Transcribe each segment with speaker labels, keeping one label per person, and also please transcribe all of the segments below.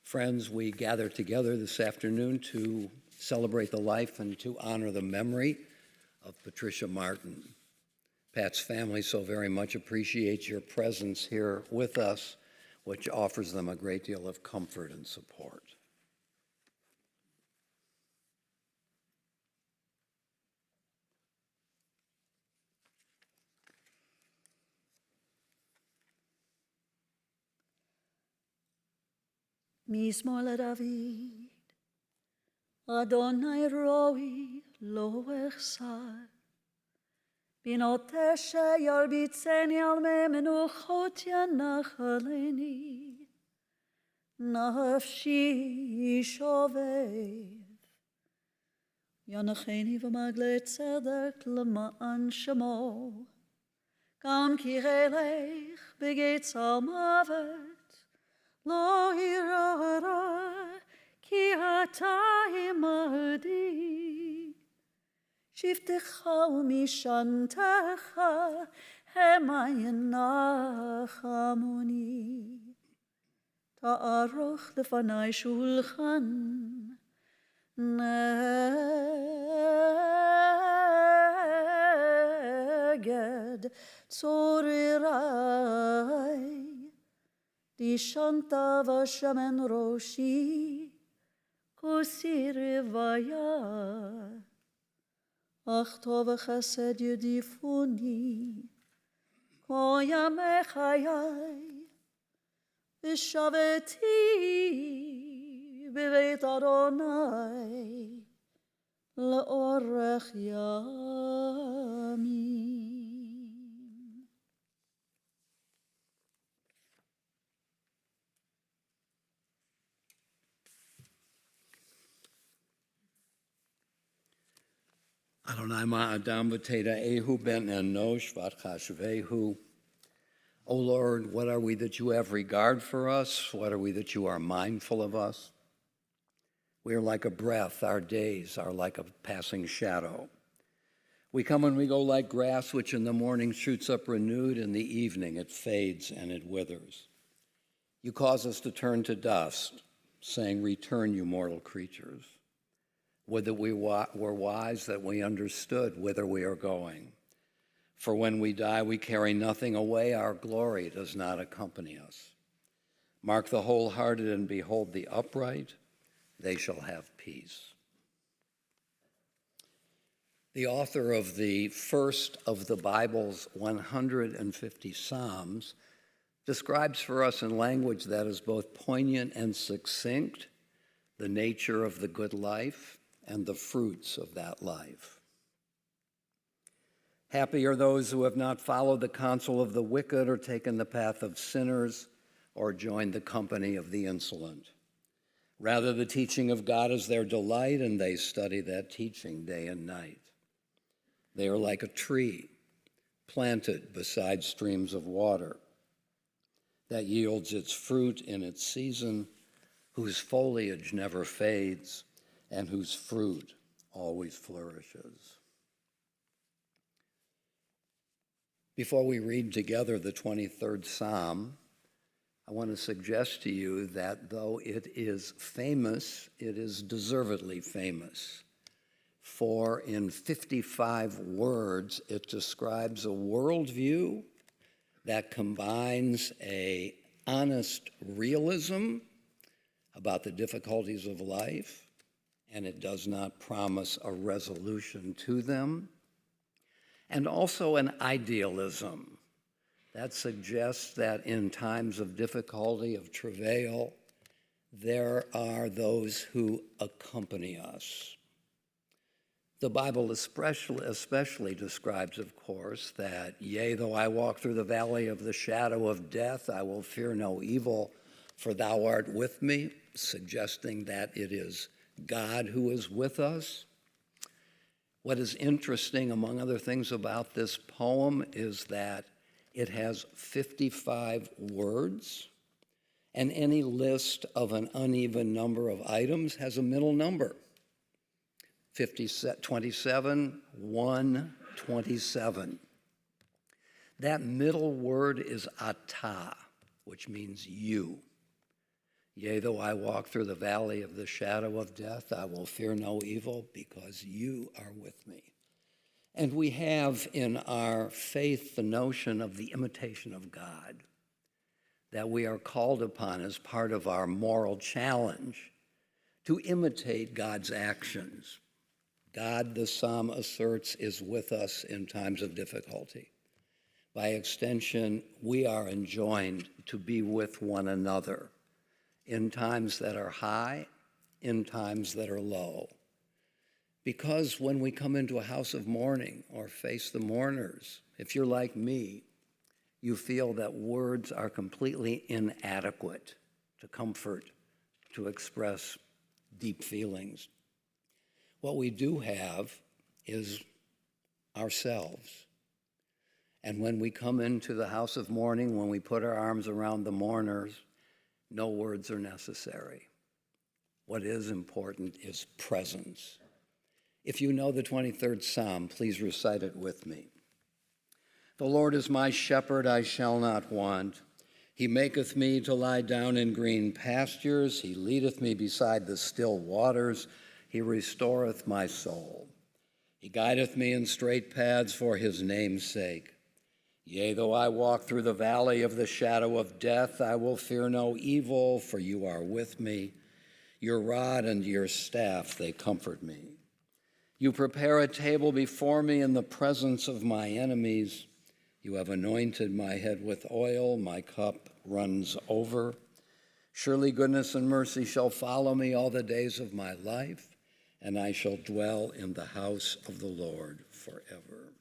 Speaker 1: Friends, we gather together this afternoon to celebrate the life and to honor the memory of Patricia Martin. Pat's family so very much appreciates your presence here with us, which offers them a great deal of comfort and support.
Speaker 2: Mismol David, Adonai roi lo echsar, Binot yarbitzeni al menuchot yanachaleni, Nafshi shovev, Yanacheni v'magle tzedek l'ma'an shemo, Gam kirelech begetz al mavet, Lo hirara ki ata imadi Shiftecha umishantecha hemayanachamoni Ta'aroch lefanai shulchan neged tzorirai Di shanta vashamen roshi kusirivaya Ach tov chesed yudifuni koya mechayai Vishaveti beveit Adonai leorech yamim
Speaker 1: Adonai ma'adam v'teda ehu ben enosh v'atchashvehu. O Lord, what are we that you have regard for us? What are we that you are mindful of us? We are like a breath. Our days are like a passing shadow. We come and we go like grass, which in the morning shoots up renewed, in the evening it fades and it withers. You cause us to turn to dust, saying, return, you mortal creatures. Would that we were wise, that we understood whither we are going. For when we die, we carry nothing away. Our glory does not accompany us. Mark the wholehearted and behold the upright. They shall have peace. The author of the first of the Bible's 150 Psalms describes for us in language that is both poignant and succinct the nature of the good life and the fruits of that life. Happy are those who have not followed the counsel of the wicked or taken the path of sinners or joined the company of the insolent. Rather, the teaching of God is their delight, and they study that teaching day and night. They are like a tree planted beside streams of water that yields its fruit in its season, whose foliage never fades, and whose fruit always flourishes. Before we read together the 23rd Psalm, I want to suggest to you that though it is famous, it is deservedly famous. For in 55 words, it describes a worldview that combines an honest realism about the difficulties of life, and it does not promise a resolution to them, and also an idealism that suggests that in times of difficulty, of travail, there are those who accompany us. The Bible especially describes, of course, that, yea, though I walk through the valley of the shadow of death, I will fear no evil, for thou art with me, suggesting that it is God who is with us. What is interesting, among other things, about this poem is that it has 55 words, and any list of an uneven number of items has a middle number. 27, 1, 27. That middle word is ata, which means you. Yea, though I walk through the valley of the shadow of death, I will fear no evil because you are with me. And we have in our faith the notion of the imitation of God, that we are called upon as part of our moral challenge to imitate God's actions. God, the psalm asserts, is with us in times of difficulty. By extension, we are enjoined to be with one another in times that are high, in times that are low. Because when we come into a house of mourning or face the mourners, if you're like me, you feel that words are completely inadequate to comfort, to express deep feelings. What we do have is ourselves. And when we come into the house of mourning, when we put our arms around the mourners, no words are necessary. What is important is presence. If you know the 23rd Psalm, please recite it with me. The Lord is my shepherd, I shall not want. He maketh me to lie down in green pastures. He leadeth me beside the still waters. He restoreth my soul. He guideth me in straight paths for his name's sake. Yea, though I walk through the valley of the shadow of death, I will fear no evil, for you are with me. Your rod and your staff, they comfort me. You prepare a table before me in the presence of my enemies. You have anointed my head with oil, my cup runs over. Surely goodness and mercy shall follow me all the days of my life, and I shall dwell in the house of the Lord forever.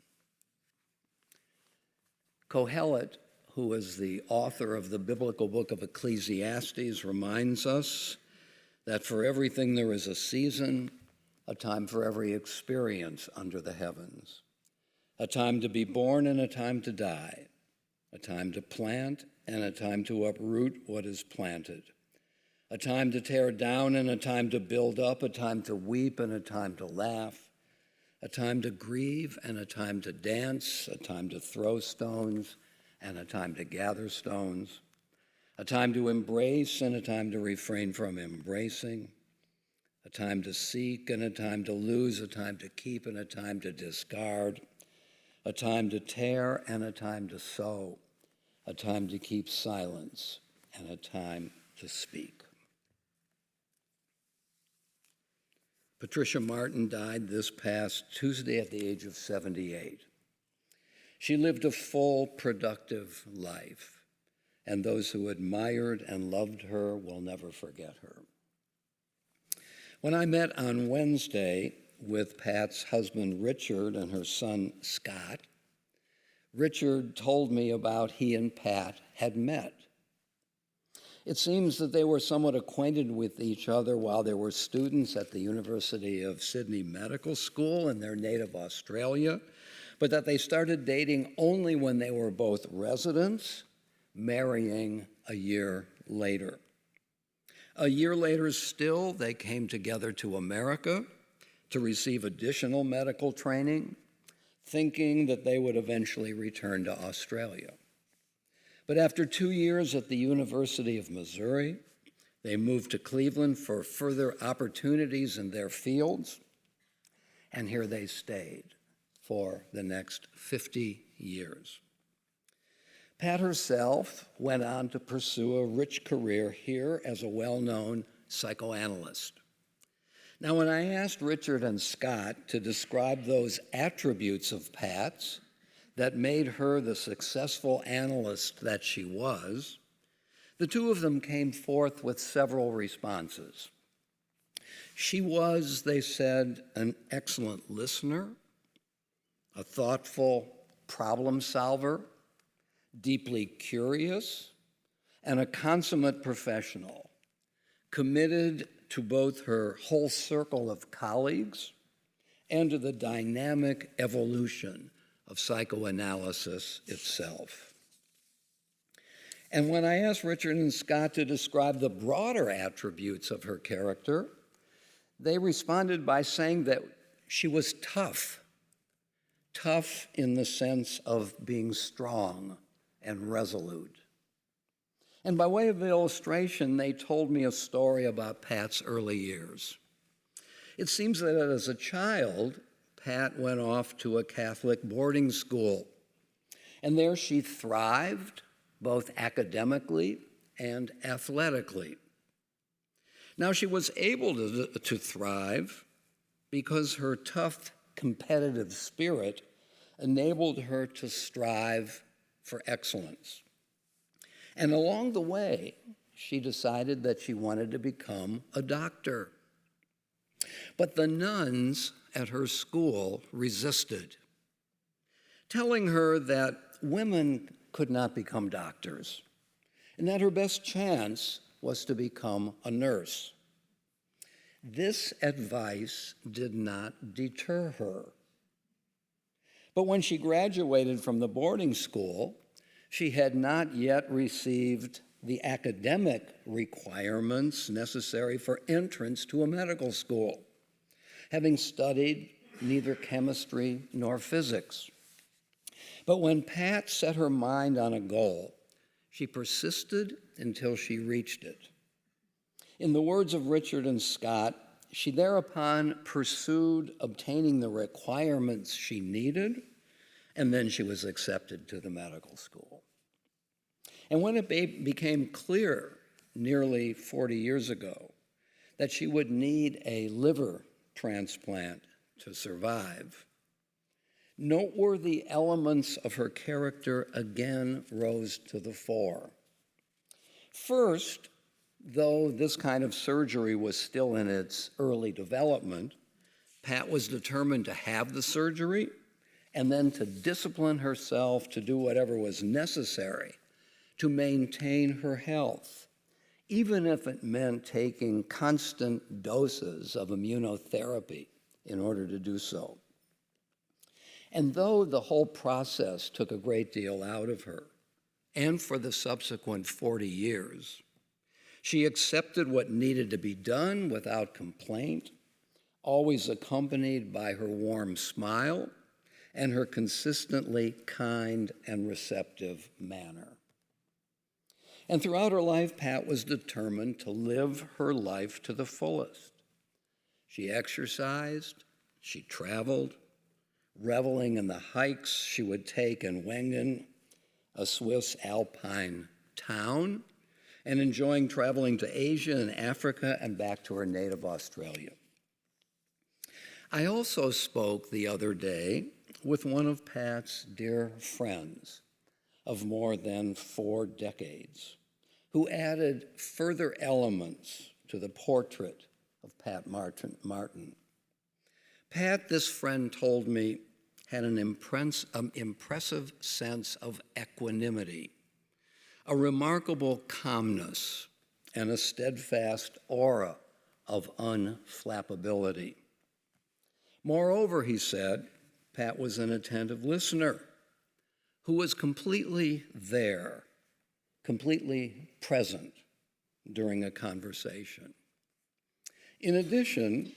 Speaker 1: Kohelet, who is the author of the biblical book of Ecclesiastes, reminds us that for everything there is a season, a time for every experience under the heavens, a time to be born and a time to die, a time to plant and a time to uproot what is planted, a time to tear down and a time to build up, a time to weep and a time to laugh, a time to grieve and a time to dance, a time to throw stones and a time to gather stones, a time to embrace and a time to refrain from embracing, a time to seek and a time to lose, a time to keep and a time to discard, a time to tear and a time to sow, a time to keep silence and a time to speak. Patricia Martin died this past Tuesday at the age of 78. She lived a full, productive life, and those who admired and loved her will never forget her. When I met on Wednesday with Pat's husband, Richard, and her son, Scott, Richard told me about he and Pat had met. It seems that they were somewhat acquainted with each other while they were students at the University of Sydney Medical School in their native Australia, but that they started dating only when they were both residents, marrying a year later. A year later still, they came together to America to receive additional medical training, thinking that they would eventually return to Australia. But after 2 years at the University of Missouri, they moved to Cleveland for further opportunities in their fields, and here they stayed for the next 50 years. Pat herself went on to pursue a rich career here as a well-known psychoanalyst. Now, when I asked Richard and Scott to describe those attributes of Pat's that made her the successful analyst that she was, the two of them came forth with several responses. She was, they said, an excellent listener, a thoughtful problem solver, deeply curious, and a consummate professional, committed to both her whole circle of colleagues and to the dynamic evolution of psychoanalysis itself. And when I asked Richard and Scott to describe the broader attributes of her character, they responded by saying that she was tough in the sense of being strong and resolute. And by way of illustration, they told me a story about Pat's early years. It seems that as a child, Pat went off to a Catholic boarding school, and there she thrived, both academically and athletically. Now, she was able to thrive because her tough, competitive spirit enabled her to strive for excellence. And along the way, she decided that she wanted to become a doctor. But the nuns at her school resisted, telling her that women could not become doctors and that her best chance was to become a nurse. This advice did not deter her. But when she graduated from the boarding school, she had not yet received the academic requirements necessary for entrance to a medical school, having studied neither chemistry nor physics. But when Pat set her mind on a goal, she persisted until she reached it. In the words of Richard and Scott, she thereupon pursued obtaining the requirements she needed, and then she was accepted to the medical school. And when it became clear nearly 40 years ago that she would need a liver transplant to survive, noteworthy elements of her character again rose to the fore. First, though this kind of surgery was still in its early development, Pat was determined to have the surgery and then to discipline herself to do whatever was necessary to maintain her health, even if it meant taking constant doses of immunotherapy in order to do so. And though the whole process took a great deal out of her, and for the subsequent 40 years, she accepted what needed to be done without complaint, always accompanied by her warm smile and her consistently kind and receptive manner. And throughout her life, Pat was determined to live her life to the fullest. She exercised, she traveled, reveling in the hikes she would take in Wengen, a Swiss alpine town, and enjoying traveling to Asia and Africa and back to her native Australia. I also spoke the other day with one of Pat's dear friends of more than 4 decades, who added further elements to the portrait of Pat Martin. Pat, this friend told me, had an impressive sense of equanimity, a remarkable calmness, and a steadfast aura of unflappability. Moreover, he said, Pat was an attentive listener who was completely there, completely present during a conversation. In addition,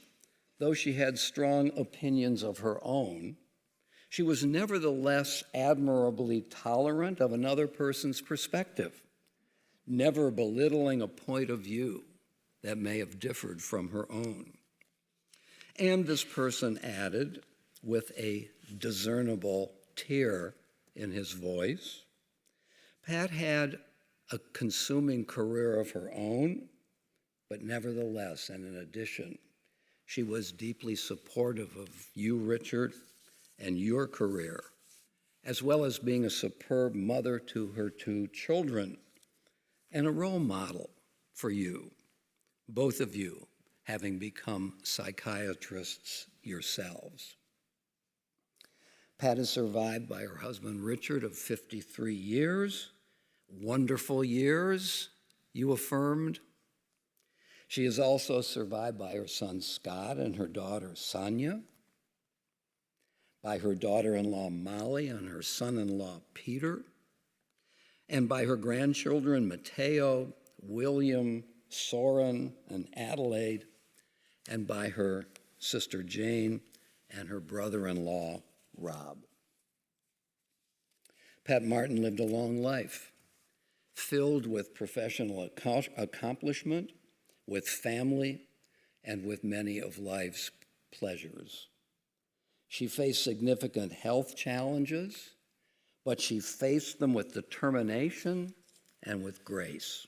Speaker 1: though she had strong opinions of her own, she was nevertheless admirably tolerant of another person's perspective, never belittling a point of view that may have differed from her own. And this person added, with a discernible tear in his voice, Pat had a consuming career of her own, but nevertheless, and in addition, she was deeply supportive of you, Richard, and your career, as well as being a superb mother to her 2 children and a role model for you, both of you having become psychiatrists yourselves. Pat is survived by her husband, Richard, of 53 years. Wonderful years, you affirmed. She is also survived by her son, Scott, and her daughter, Sonia, by her daughter-in-law, Molly, and her son-in-law, Peter, and by her grandchildren, Mateo, William, Soren, and Adelaide, and by her sister, Jane, and her brother-in-law, Rob. Pat Martin lived a long life, filled with professional accomplishment, with family, and with many of life's pleasures. She faced significant health challenges, but she faced them with determination and with grace.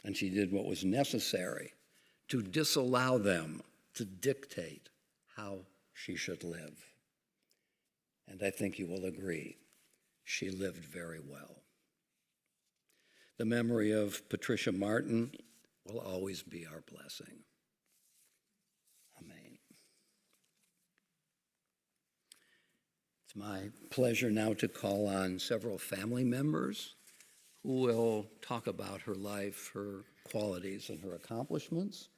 Speaker 1: And she did what was necessary to disallow them to dictate how she should live. And I think you will agree, she lived very well. The memory of Patricia Martin will always be our blessing. Amen. It's my pleasure now to call on several family members who will talk about her life, her qualities, and her accomplishments.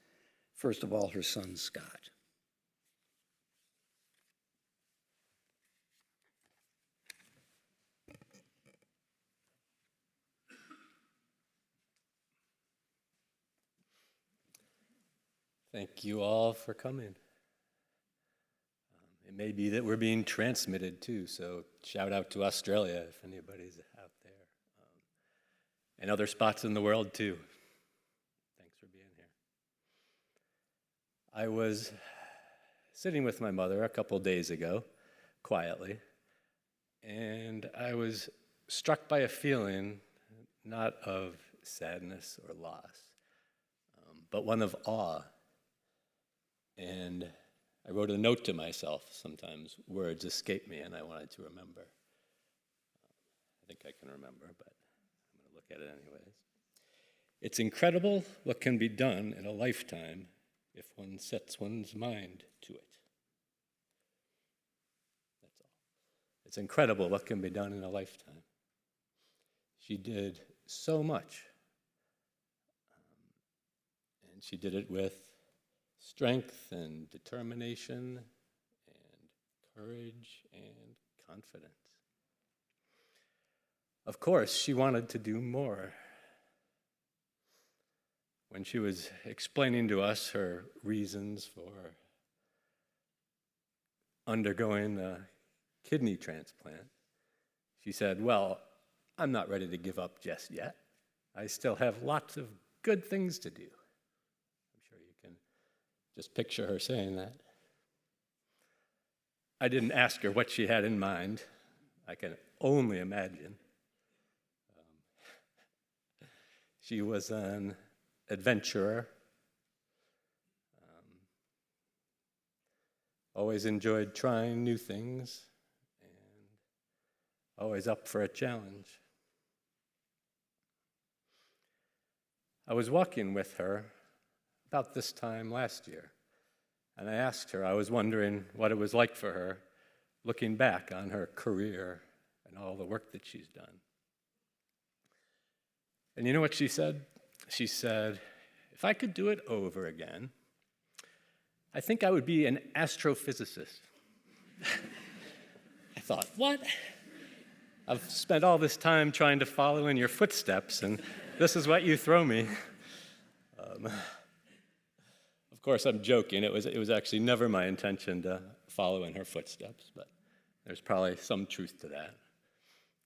Speaker 1: First of all, her son, Scott.
Speaker 3: Thank you all for coming. It may be that we're being transmitted too, so shout out to Australia if anybody's out there. And other spots in the world too. Thanks for being here. I was sitting with my mother a couple days ago, quietly, and I was struck by a feeling not of sadness or loss, but one of awe. And I wrote a note to myself. Sometimes words escape me, and I wanted to remember. I think I can remember, but I'm going to look at it anyways. It's incredible what can be done in a lifetime if one sets one's mind to it. That's all. It's incredible what can be done in a lifetime. She did so much, and she did it with strength and determination and courage and confidence. Of course, she wanted to do more. When she was explaining to us her reasons for undergoing a kidney transplant, she said, "Well, I'm not ready to give up just yet. I still have lots of good things to do." Just picture her saying that. I didn't ask her what she had in mind. I can only imagine. She was an adventurer. Always enjoyed trying new things and always up for a challenge. I was walking with her about this time last year, and I asked her, I was wondering what it was like for her looking back on her career and all the work that she's done. And you know what she said? She said, "If I could do it over again, I think I would be an astrophysicist." I thought, what? I've spent all this time trying to follow in your footsteps, and this is what you throw me. Of course, I'm joking. It was actually never my intention to follow in her footsteps, but there's probably some truth to that.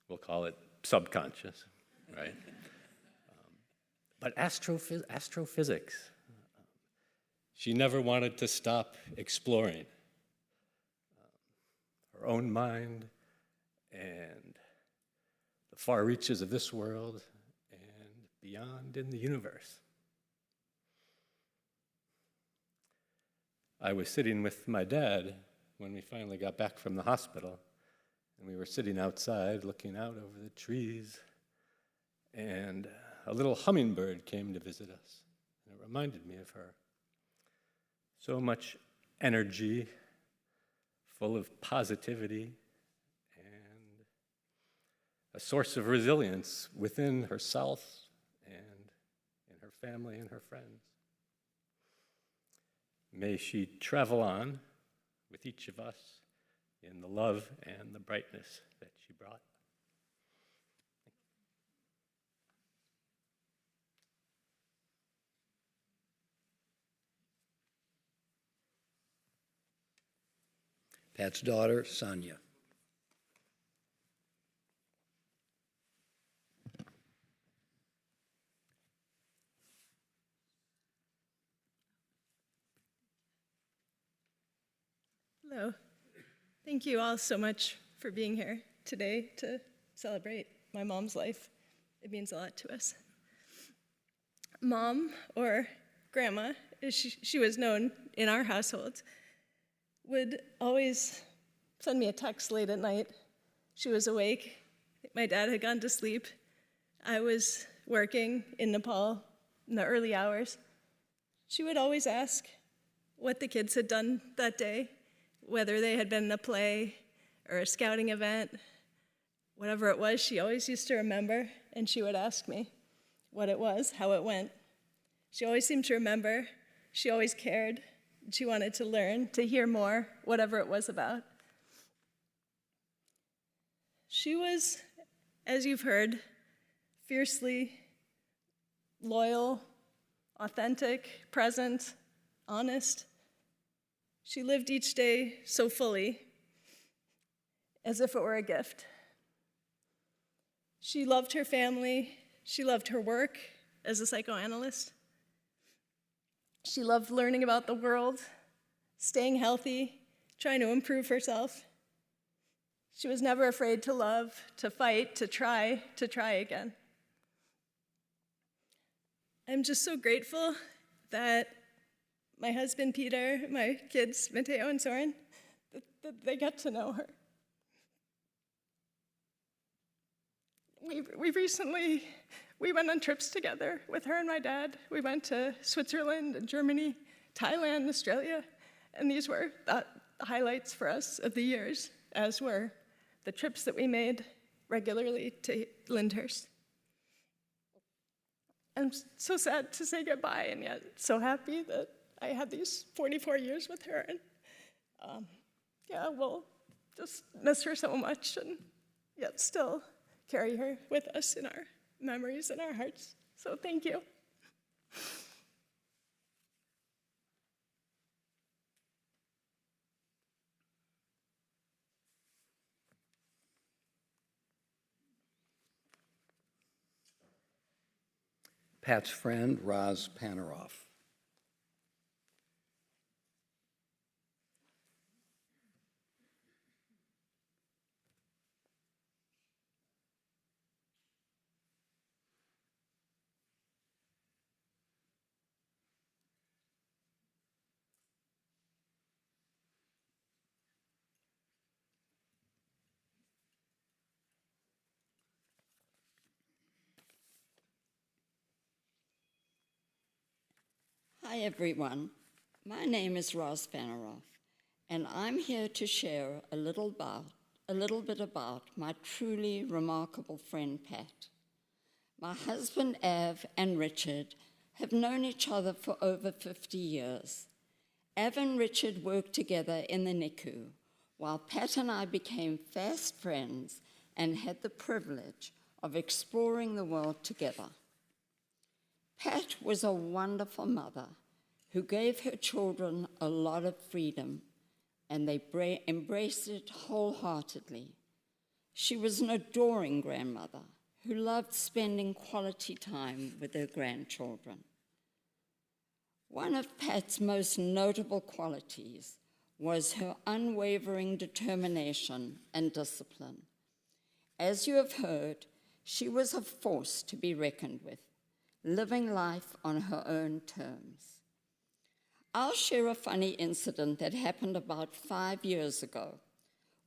Speaker 3: We'll call it subconscious, right? But astrophysics, she never wanted to stop exploring her own mind and the far reaches of this world and beyond in the universe. I was sitting with my dad when we finally got back from the hospital, and we were sitting outside looking out over the trees, and a little hummingbird came to visit us, and it reminded me of her. So much energy, full of positivity, and a source of resilience within herself and in her family and her friends. May she travel on with each of us in the love and the brightness that she brought.
Speaker 1: Pat's daughter, Sonia.
Speaker 4: Hello. Thank you all so much for being here today to celebrate my mom's life. It means a lot to us. Mom, or Grandma, as she was known in our household, would always send me a text late at night. She was awake. My dad had gone to sleep. I was working in Nepal in the early hours. She would always ask what the kids had done that day, whether they had been in a play or a scouting event. Whatever it was, she always used to remember, and she would ask me what it was, how it went. She always seemed to remember. She always cared. She wanted to learn, to hear more, whatever it was about. She was, as you've heard, fiercely loyal, authentic, present, honest. She lived each day so fully, as if it were a gift. She loved her family. She loved her work as a psychoanalyst. She loved learning about the world, staying healthy, trying to improve herself. She was never afraid to love, to fight, to try again. I'm just so grateful that my husband, Peter, my kids, Mateo and Soren, that they got to know her. We went on trips together with her and my dad. We went to Switzerland and Germany, Thailand, Australia, and these were the highlights for us of the years, as were the trips that we made regularly to Lyndhurst. I'm so sad to say goodbye, and yet so happy that I had these 44 years with her. And we'll just miss her so much, and yet still carry her with us in our memories and our hearts. So thank you.
Speaker 1: Pat's friend, Roz Panaroff.
Speaker 5: Hi, everyone. My name is Roz Panaroff, and I'm here to share a little bit about my truly remarkable friend, Pat. My husband, Av, and Richard have known each other for over 50 years. Av and Richard worked together in the NICU, while Pat and I became fast friends and had the privilege of exploring the world together. Pat was a wonderful mother who gave her children a lot of freedom, and they embraced it wholeheartedly. She was an adoring grandmother who loved spending quality time with her grandchildren. One of Pat's most notable qualities was her unwavering determination and discipline. As you have heard, she was a force to be reckoned with, living life on her own terms. I'll share a funny incident that happened about 5 years ago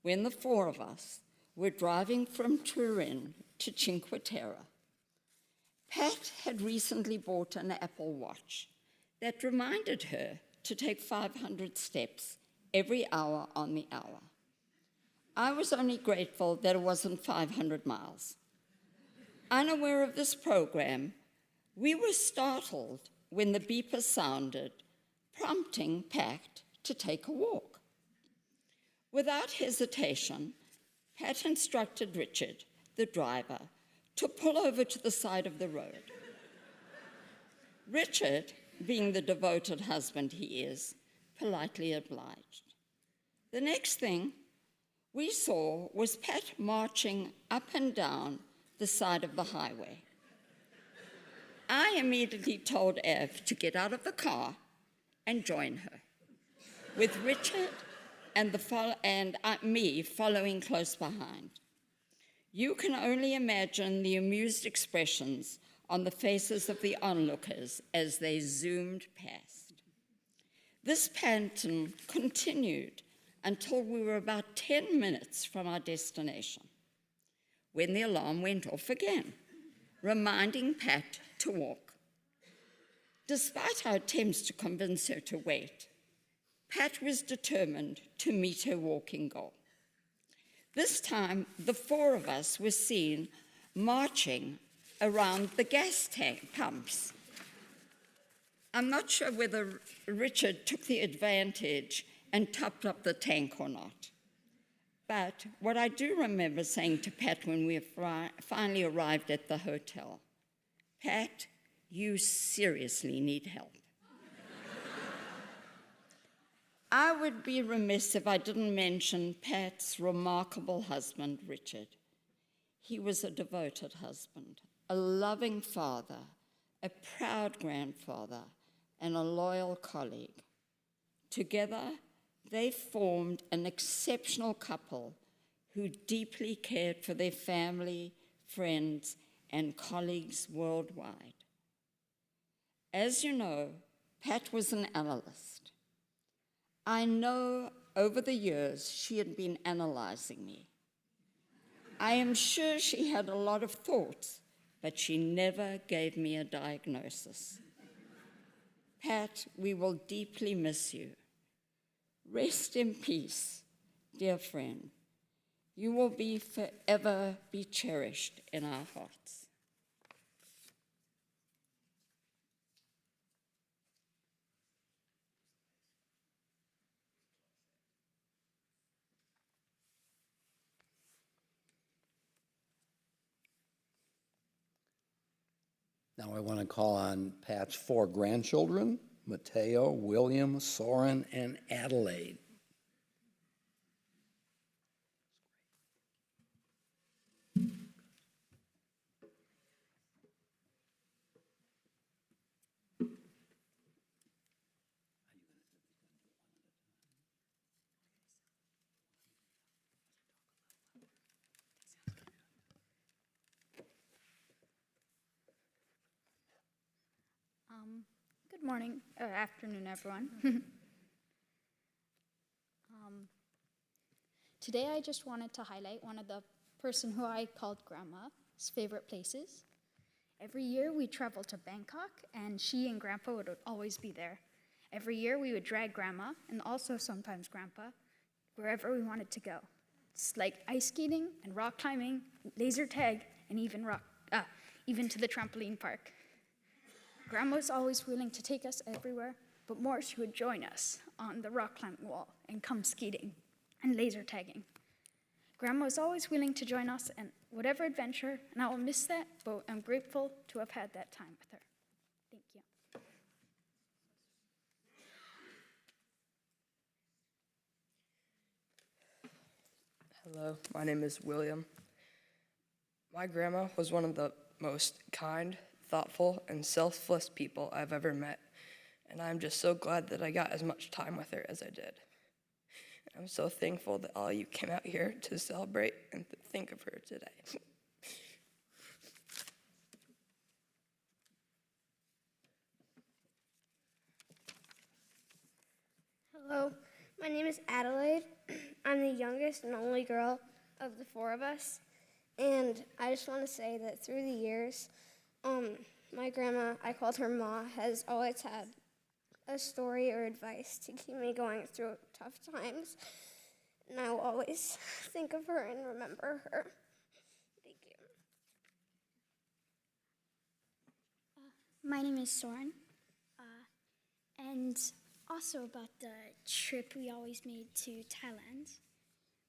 Speaker 5: when the four of us were driving from Turin to Cinque Terre. Pat had recently bought an Apple Watch that reminded her to take 500 steps every hour on the hour. I was only grateful that it wasn't 500 miles. Unaware of this program, we were startled when the beeper sounded, prompting Pat to take a walk. Without hesitation, Pat instructed Richard, the driver, to pull over to the side of the road. Richard, being the devoted husband he is, politely obliged. The next thing we saw was Pat marching up and down the side of the highway. I immediately told Ev to get out of the car and join her. With Richard me following close behind. You can only imagine the amused expressions on the faces of the onlookers as they zoomed past. This pattern continued until we were about 10 minutes from our destination, when the alarm went off again, reminding Pat to walk. Despite our attempts to convince her to wait, Pat was determined to meet her walking goal. This time, the four of us were seen marching around the gas tank pumps. I'm not sure whether Richard took the advantage and topped up the tank or not. But what I do remember saying to Pat when we finally arrived at the hotel, Pat, you seriously need help. I would be remiss if I didn't mention Pat's remarkable husband, Richard. He was a devoted husband, a loving father, a proud grandfather, and a loyal colleague. Together, they formed an exceptional couple who deeply cared for their family, friends, and colleagues worldwide. As you know, Pat was an analyst. I know over the years she had been analyzing me. I am sure she had a lot of thoughts, but she never gave me a diagnosis. Pat, we will deeply miss you. Rest in peace, dear friend. You will forever be cherished in our hearts.
Speaker 1: Now I want to call on Pat's four grandchildren, Mateo, William, Soren, and Adelaide.
Speaker 6: Good morning, or afternoon, everyone. Today I just wanted to highlight one of the person who I called Grandma's favorite places. Every year we travel to Bangkok, and she and Grandpa would always be there. Every year we would drag Grandma, and also sometimes Grandpa, wherever we wanted to go. It's like ice skating and rock climbing, laser tag, and even to the trampoline park. Grandma was always willing to take us everywhere, but more she would join us on the rock climbing wall and come skating and laser tagging. Grandma was always willing to join us in whatever adventure, and I will miss that, but I'm grateful to have had that time with her. Thank you.
Speaker 7: Hello, my name is William. My grandma was one of the most kind, thoughtful, and selfless people I've ever met, and I'm just so glad that I got as much time with her as I did. I'm so thankful that all you came out here to celebrate and think of her today.
Speaker 8: Hello, my name is Adelaide. I'm the youngest and only girl of the four of us, and I just want to say that through the years, my grandma, I called her Ma, has always had a story or advice to keep me going through tough times, and I will always think of her and remember her. Thank you.
Speaker 9: My name is Soren, and also about the trip we always made to Thailand.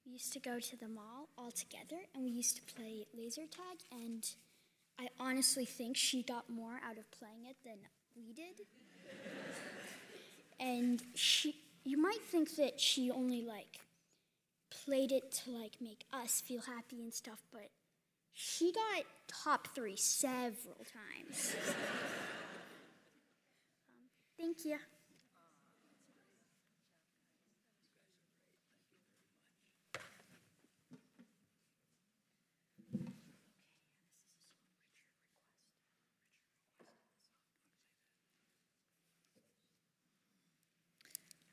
Speaker 9: We used to go to the mall all together, and we used to play laser tag, and I honestly think she got more out of playing it than we did. And you might think that she only played it to make us feel happy and stuff, but she got top 3 several times. Thank you.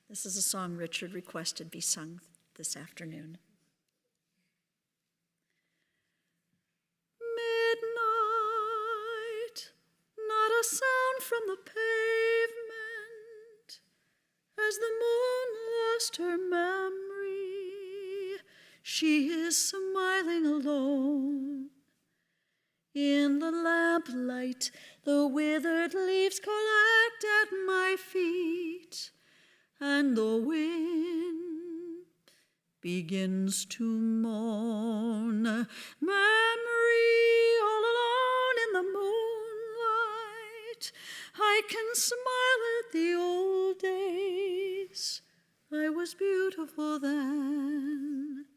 Speaker 2: This is a song Richard requested be sung this afternoon. Midnight, not a sound from the pavement, as the moon lost her memory, she is smiling alone. In the lamplight, the withered leaves collect at my feet, and the wind begins to moan. Memory, all alone in the moonlight, I can smile at the old days. I was beautiful then.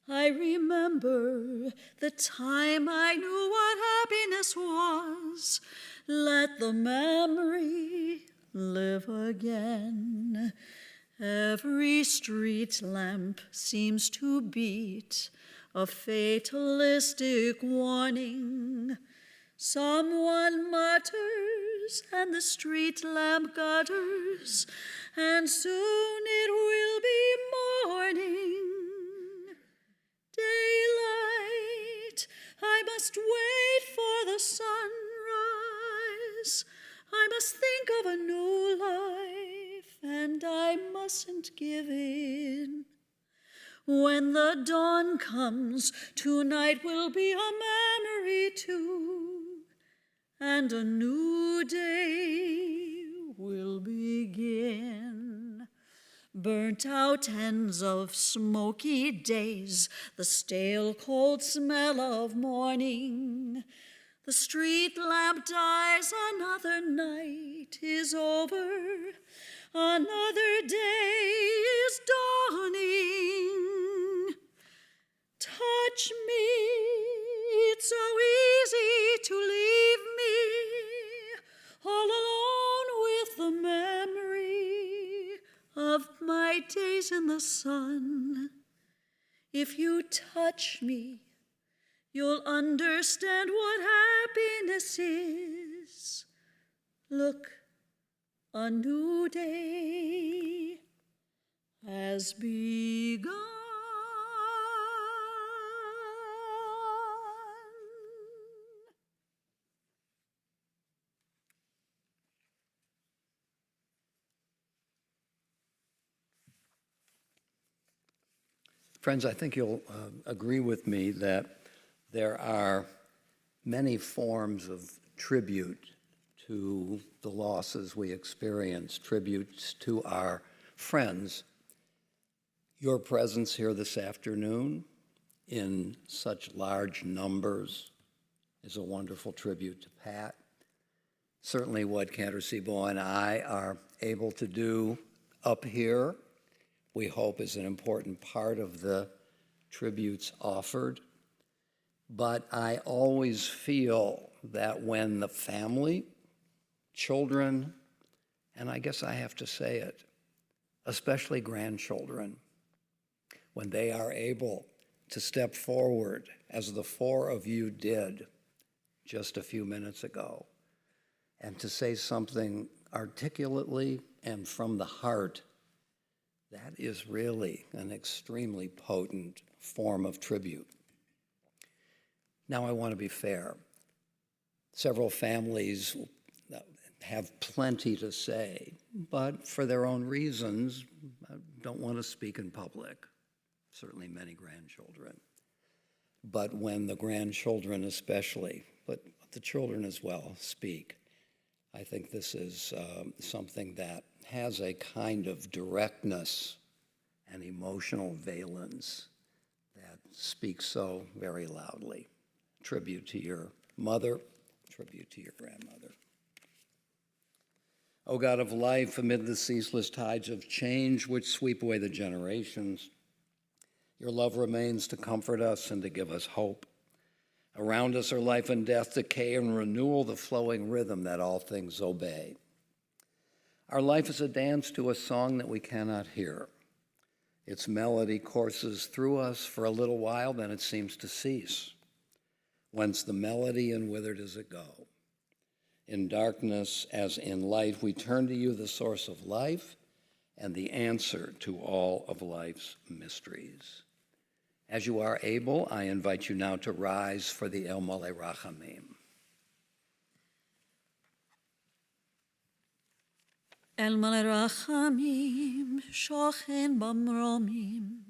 Speaker 2: I remember the time I knew what happiness was. Let the memory live again. Every street lamp seems to beat a fatalistic warning. Someone mutters and the street lamp gutters, and soon it will be morning. Daylight, I must wait for the sunrise. I must think of a new life, and I mustn't give in. When the dawn comes, tonight will be a memory too, and a new day will begin. Burnt out ends of smoky days, the stale cold smell of morning. The street lamp dies, another night is over, another day is dawning. Touch me, it's so easy to leave me, all alone with the memory of my days in the sun. If you touch me, you'll understand what happiness is. Look, a new day has begun.
Speaker 1: Friends, I think you'll agree with me that there are many forms of tribute to the losses we experience, tributes to our friends. Your presence here this afternoon in such large numbers is a wonderful tribute to Pat. Certainly what Cantor Sebo and I are able to do up here, we hope is an important part of the tributes offered. But I always feel that when the family, children, and I guess I have to say it, especially grandchildren, when they are able to step forward, as the four of you did just a few minutes ago, and to say something articulately and from the heart, that is really an extremely potent form of tribute. Now, I want to be fair. Several families have plenty to say, but for their own reasons, don't want to speak in public. Certainly many grandchildren. But when the grandchildren especially, but the children as well, speak, I think this is something that has a kind of directness and emotional valence that speaks so very loudly. Tribute to your mother, tribute to your grandmother. O God of life, amid the ceaseless tides of change which sweep away the generations, your love remains to comfort us and to give us hope. Around us are life and death, decay and renewal, the flowing rhythm that all things obey. Our life is a dance to a song that we cannot hear. Its melody courses through us for a little while, then it seems to cease. Whence the melody and whither does it go? In darkness as in light, we turn to you, the source of life, and the answer to all of life's mysteries. As you are able, I invite you now to rise for the El Malei Rachamim.
Speaker 2: El Malei Rachamim, shochen במרומים,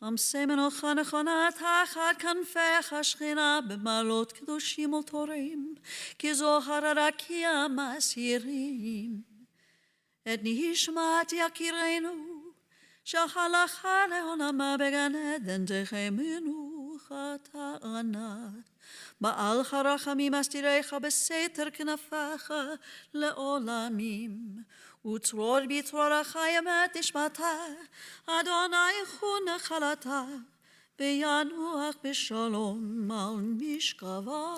Speaker 2: עמסמנו חנכונה תחת כנפך השכינה במעלות קדושים וטהורים, כי זוהר הרקיע מסעירים. את נשמת יקירנו, שהלכה לעולמה בגן עדן תחי מנוחתה ענת. בעלך רחמים אסתירך בסתר כנפיך לעולמים, וצרור בצרור אמת נשמתה, אדוני חון נחלתה, וינוח בשלום על משכבה,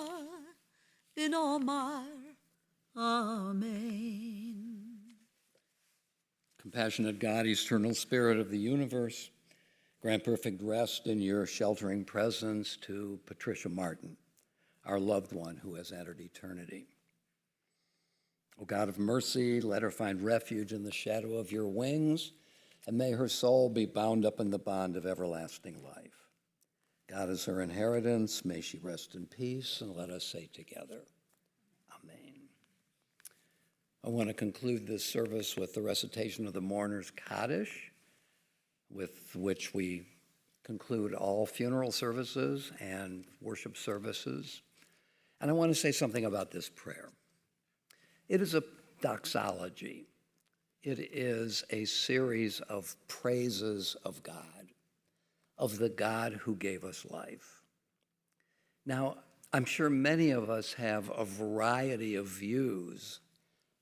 Speaker 2: ונאמר אמן.
Speaker 1: Compassionate God, eternal Spirit of the universe, grant perfect rest in your sheltering presence to Patricia Martin, our loved one who has entered eternity. O God of mercy, let her find refuge in the shadow of your wings, and may her soul be bound up in the bond of everlasting life. God is her inheritance. May she rest in peace, and let us say together, Amen. I want to conclude this service with the recitation of the Mourner's Kaddish, with which we conclude all funeral services and worship services. And I want to say something about this prayer. It is a doxology. It is a series of praises of God, of the God who gave us life. Now, I'm sure many of us have a variety of views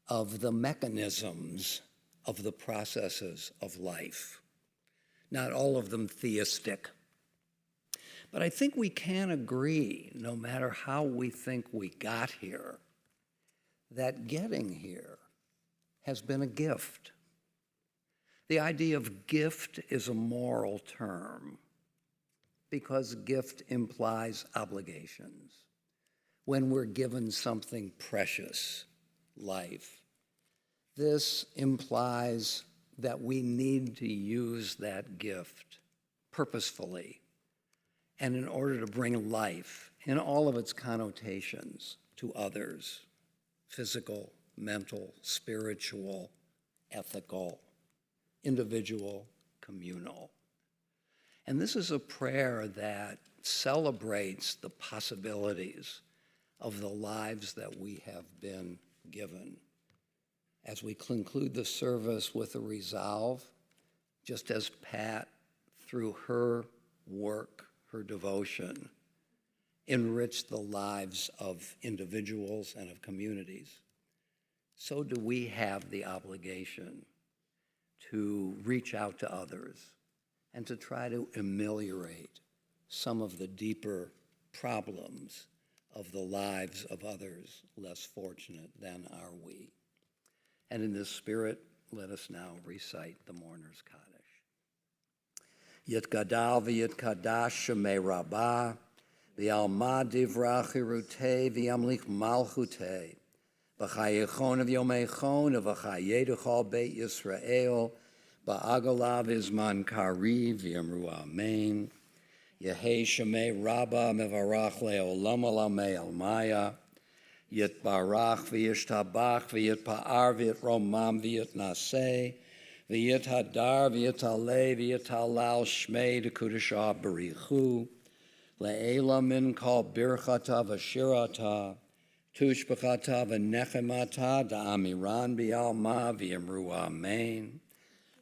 Speaker 1: of the mechanisms of the processes of life, not all of them theistic. But I think we can agree, no matter how we think we got here, that getting here has been a gift. The idea of gift is a moral term because gift implies obligations. When we're given something precious, life, this implies that we need to use that gift purposefully and in order to bring life in all of its connotations to others, physical, mental, spiritual, ethical, individual, communal. And this is a prayer that celebrates the possibilities of the lives that we have been given. As we conclude the service with a resolve, just as Pat, through her work, her devotion, enriched the lives of individuals and of communities, so do we have the obligation to reach out to others and to try to ameliorate some of the deeper problems of the lives of others less fortunate than are we. And in this spirit, let us now recite the Mourner's Kaddish. Yitgadal v'yitkadash shemei rabbah, v'yalmad divrach chirutei v'yamlich malchutei, v'chayechon v'yomechon v'chayedechol beit Yisrael, ba'agolav izman kari v'yamru amen. Yehei shemei rabbah mevarach le'olam alamei almaya, Yitbarach v'yishtabach v'yitpa'ar v'yitromam v'yitnaseh v'yithadar v'yitaleh v'yitalal shmei d'kudashah b'richu le'ela min kol birchata v'shirata tushbachata v'nechemata da'amiran b'yalma v'yamru amen.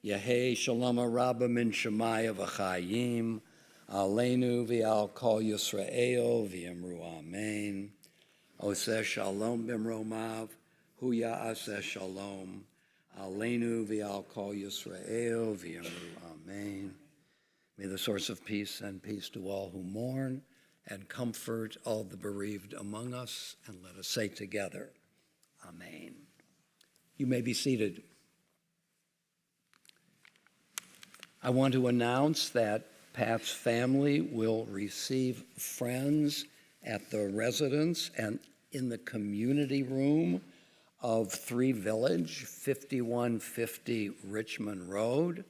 Speaker 1: Yehei shalom rabba min shemaya v'chayim aleinu v'al kol Yisrael v'yamru amen. Oseh shalom b'mromav, hu ya'aseh shalom, aleinu v'al kol Yisrael v'yamru amen. May the source of peace send peace to all who mourn and comfort all the bereaved among us, and let us say together, amen. You may be seated. I want to announce that Pat's family will receive friends at the residence and in the community room of 3 Village, 5150 Richmond Road,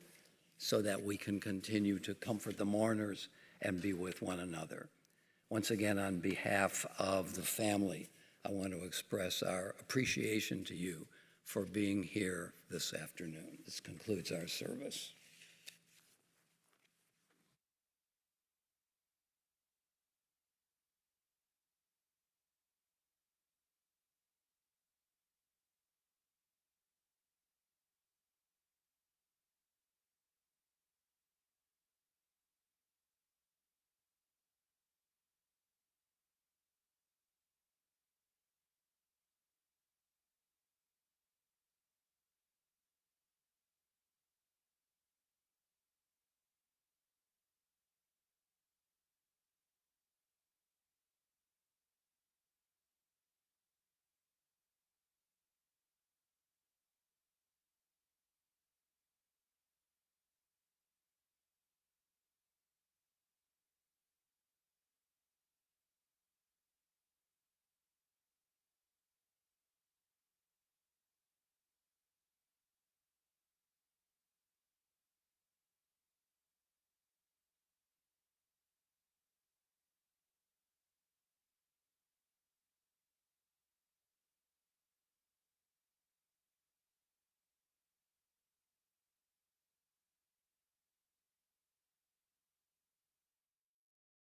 Speaker 1: so that we can continue to comfort the mourners and be with one another. Once again, on behalf of the family, I want to express our appreciation to you for being here this afternoon. This concludes our service.